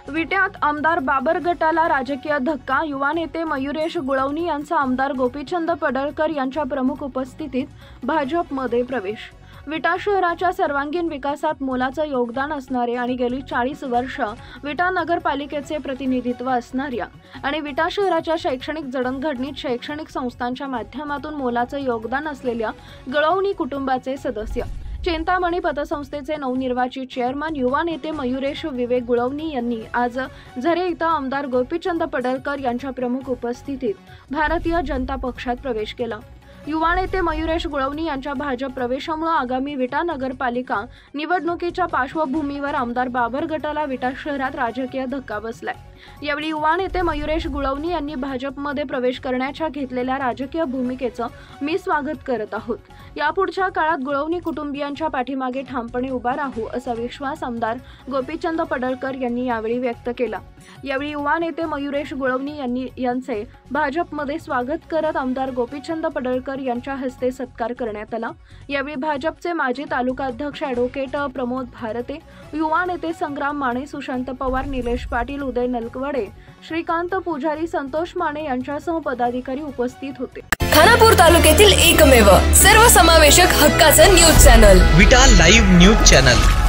विट्यात आमदार बाबर गटाला राजकीय धक्का। युवा नेते मयुरेश गुळवणी यांचा आमदार गोपीचंद पडळकर यांच्या प्रमुख उपस्थितीत भाजपमध्ये प्रवेश। विटा शहराच्या सर्वांगीण विकासात मोलाचं योगदान असणारे आणि गेली 40 वर्ष विटा नगरपालिकेचे प्रतिनिधित्व असणाऱ्या आणि विटा शहराच्या शैक्षणिक जडणघडणीत शैक्षणिक संस्थांच्या माध्यमातून मोलाचं योगदान असलेल्या गुळवणी कुटुंबाचे सदस्य, चिंतामणी पतसंस्थेचे नवनिर्वाचित चेअरमन युवा नेते मयुरेश विवेक गुळवणी यांनी आज झरे इथं आमदार गोपीचंद पडळकर यांच्या प्रमुख उपस्थितीत भारतीय जनता पक्षात प्रवेश केला। युवा नेते मयुरेश गुळवणी यांच्या भाजप प्रवेशामुळे आगामी विटा नगरपालिका निवडणुकीच्या पार्श्वभूमीवर आमदार बाबर गटाला विटा शहरात राजकीय धक्का बसलाय। यावेळी युवा नेते मयुरेश गुळवणी यांनी भाजपमध्ये प्रवेश करण्याच्या घेतलेल्या राजकीय भूमिकेचं मी स्वागत करत आहोत। यापुढच्या काळात गुळवणी कुटुंबियांच्या पाठीमागे ठामपणे उभा राहू असा विश्वास आमदार गोपीचंद पडळकर यांनी यावेळी व्यक्त केला। यावेळी युवा नेते मयुरेश गुळवणी यांचे भाजपमध्ये स्वागत करत आमदार गोपीचंद पडळकर यांच्या हस्ते सत्कार करण्यात आला। यावेळी भाजपचे माजी तालुका अध्यक्ष ॲडव्होकेट प्रमोद भारते, युवा नेते संग्राम माने, सुशांत पवार, निलेश पाटील, उदय नलकवडे, श्रीकांत पुजारी, संतोष माने यांच्यासह पदाधिकारी उपस्थित होते। खानापूर तालुक्यातील एकमेव सर्वसमावेशक हक्काचं न्यूज चॅनल विटा लाईव्ह न्यूज चॅनल।